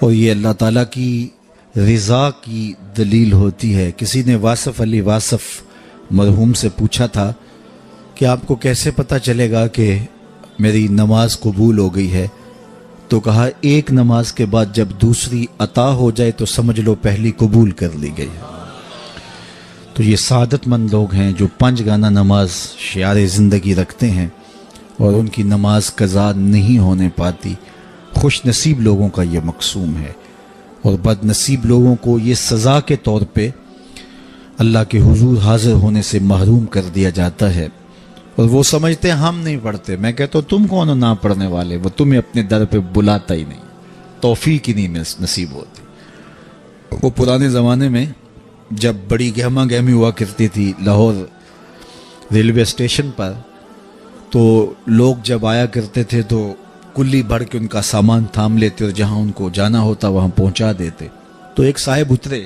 اور یہ اللہ تعالیٰ کی رضا کی دلیل ہوتی ہے۔ کسی نے واصف علی واصف مرحوم سے پوچھا تھا کہ آپ کو کیسے پتہ چلے گا کہ میری نماز قبول ہو گئی ہے؟ تو کہا ایک نماز کے بعد جب دوسری عطا ہو جائے تو سمجھ لو پہلی قبول کر لی گئی ہے۔ تو یہ سعادت مند لوگ ہیں جو 5 گانہ نماز شعار زندگی رکھتے ہیں اور ان کی نماز قضا نہیں ہونے پاتی۔ خوش نصیب لوگوں کا یہ مقسوم ہے، اور بد نصیب لوگوں کو یہ سزا کے طور پہ اللہ کے حضور حاضر ہونے سے محروم کر دیا جاتا ہے، اور وہ سمجھتے ہیں ہم نہیں پڑھتے۔ میں کہتا ہوں تم کون ہو نہ پڑھنے والے؟ وہ تمہیں اپنے در پہ بلاتا ہی نہیں، توفیق ہی نہیں نصیب ہوتی۔ وہ پرانے زمانے میں جب بڑی گہما گہمی ہوا کرتی تھی لاہور ریلوے اسٹیشن پر، تو لوگ جب آیا کرتے تھے تو کلی بھر کے ان کا سامان تھام لیتے اور جہاں ان کو جانا ہوتا وہاں پہنچا دیتے۔ تو ایک صاحب اترے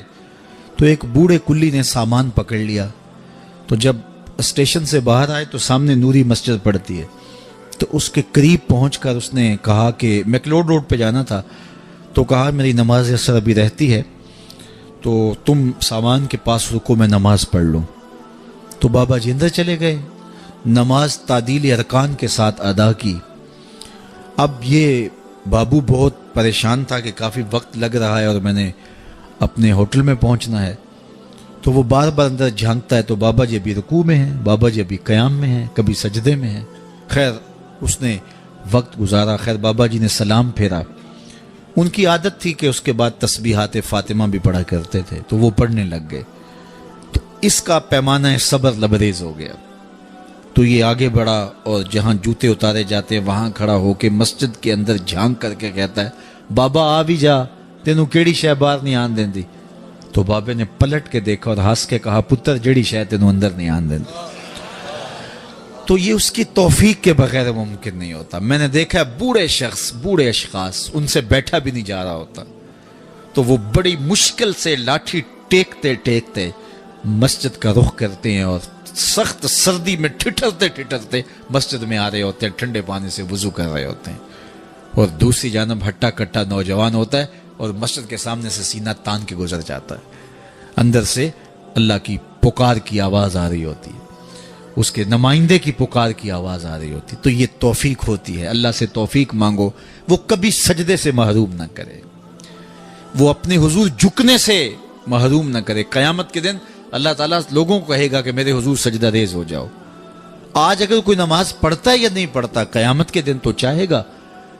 تو ایک بوڑھے کلی نے سامان پکڑ لیا، تو جب اسٹیشن سے باہر آئے تو سامنے نوری مسجد پڑتی ہے، تو اس کے قریب پہنچ کر اس نے کہا کہ میکلوڈ روڈ پہ جانا تھا، تو کہا میری نماز اثر ابھی رہتی ہے تو تم سامان کے پاس رکو میں نماز پڑھ لوں۔ تو بابا جی اندر چلے گئے، نماز تعدیل ارکان کے ساتھ ادا کی۔ اب یہ بابو بہت پریشان تھا کہ کافی وقت لگ رہا ہے اور میں نے اپنے ہوٹل میں پہنچنا ہے، تو وہ بار بار اندر جھانکتا ہے تو بابا جی ابھی رکوع میں ہیں، بابا جی ابھی قیام میں ہیں، کبھی سجدے میں ہیں۔ خیر اس نے وقت گزارا، خیر بابا جی نے سلام پھیرا۔ ان کی عادت تھی کہ اس کے بعد تسبیحات فاطمہ بھی پڑھا کرتے تھے، تو وہ پڑھنے لگ گئے، تو اس کا پیمانہ صبر لبریز ہو گیا۔ تو یہ آگے بڑھا اور جہاں جوتے اتارے جاتے ہیں وہاں کھڑا ہو کے مسجد کے اندر جھانک کر کے کہتا ہے بابا آ بھی جا، تینوں کیڑی شے باہر نہیں آن دیندی؟ تو بابے نے پلٹ کے دیکھا اور ہنس کے کہا پتر جڑی شے تینوں اندر نہیں آن دیندی۔ تو یہ اس کی توفیق کے بغیر ممکن نہیں ہوتا۔ میں نے دیکھا ہے بوڑھے شخص، بوڑھے اشخاص، ان سے بیٹھا بھی نہیں جا رہا ہوتا، تو وہ بڑی مشکل سے لاٹھی ٹیکتے ٹیکتے مسجد کا رخ کرتے ہیں اور سخت سردی میں ٹھٹرتے ٹھٹرتے مسجد میں آ رہے ہوتے ہیں، ٹھنڈے پانی سے وضو کر رہے ہوتے ہیں، اور دوسری جانب ہٹا کٹا نوجوان ہوتا ہے اور مسجد کے سامنے سے سینہ تان کے گزر جاتا ہے۔ اندر سے اللہ کی پکار کی آواز آ رہی ہوتی ہے، اس کے نمائندے کی پکار کی آواز آ رہی ہوتی، تو یہ توفیق ہوتی ہے۔ اللہ سے توفیق مانگو، وہ کبھی سجدے سے محروم نہ کرے، وہ اپنے حضور جھکنے سے محروم نہ کرے۔ قیامت کے دن اللہ تعالیٰ لوگوں کو کہے گا کہ میرے حضور سجدہ ریز ہو جاؤ۔ آج اگر کوئی نماز پڑھتا ہے یا نہیں پڑھتا، قیامت کے دن تو چاہے گا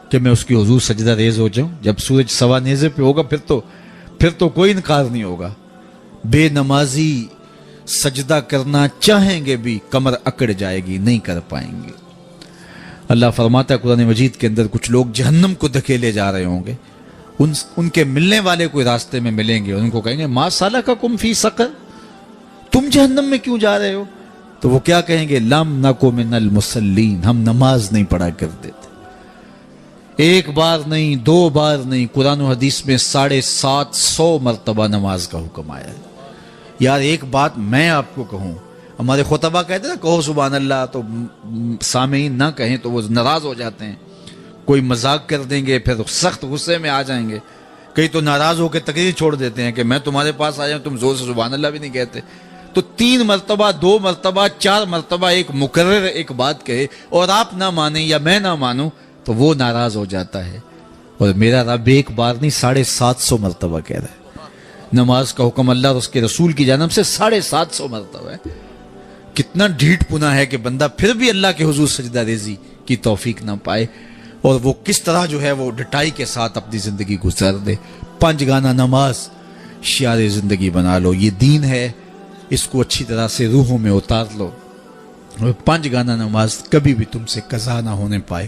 کہ میں اس کی حضور سجدہ ریز ہو جاؤں۔ جب سورج سوا نیزے پہ ہوگا پھر تو کوئی انکار نہیں ہوگا۔ بے نمازی سجدہ کرنا چاہیں گے بھی کمر اکڑ جائے گی، نہیں کر پائیں گے۔ اللہ فرماتا ہے قرآن مجید کے اندر کچھ لوگ جہنم کو دھکیلے جا رہے ہوں گے، ان کے ملنے والے کوئی راستے میں ملیں گے، ان کو کہیں گے ما سلککم فی سقر، تم جہنم میں کیوں جا رہے ہو؟ تو وہ کیا کہیں گے؟ لم نکو من المصلین، ہم نماز نہیں پڑھا کرتے تھے۔ ایک بار نہیں، 2 بار نہیں، قرآن و حدیث میں 750 مرتبہ نماز کا حکم آیا ہے۔ یار ایک بات میں آپ کو کہوں، ہمارے خطبہ کہتے ہیں نا کہو سبحان اللہ، تو سامعین نہ کہیں تو وہ ناراض ہو جاتے ہیں، کوئی مذاق کر دیں گے، پھر سخت غصے میں آ جائیں گے، کئی تو ناراض ہو کے تقریر چھوڑ دیتے ہیں کہ میں تمہارے پاس آیا ہوں، تم زور سے سبحان اللہ بھی نہیں کہتے۔ تو 3 مرتبہ، 2 مرتبہ، 4 مرتبہ ایک مکرر ایک بات کہے اور آپ نہ مانیں یا میں نہ مانوں تو وہ ناراض ہو جاتا ہے، اور میرا رب ایک بار نہیں 750 مرتبہ کہہ رہا ہے۔ نماز کا حکم اللہ اور اس کے رسول کی جانب سے 750 مرتبہ ہے۔ کتنا ڈھیٹ پنا ہے کہ بندہ پھر بھی اللہ کے حضور سجدہ ریزی کی توفیق نہ پائے، اور وہ کس طرح جو ہے وہ ڈٹائی کے ساتھ اپنی زندگی گزار دے۔ 5 گانہ نماز شعار زندگی بنا لو، یہ دین ہے، اس کو اچھی طرح سے روحوں میں اتار لو، اور 5 گانہ نماز کبھی بھی تم سے قضا نہ ہونے پائے۔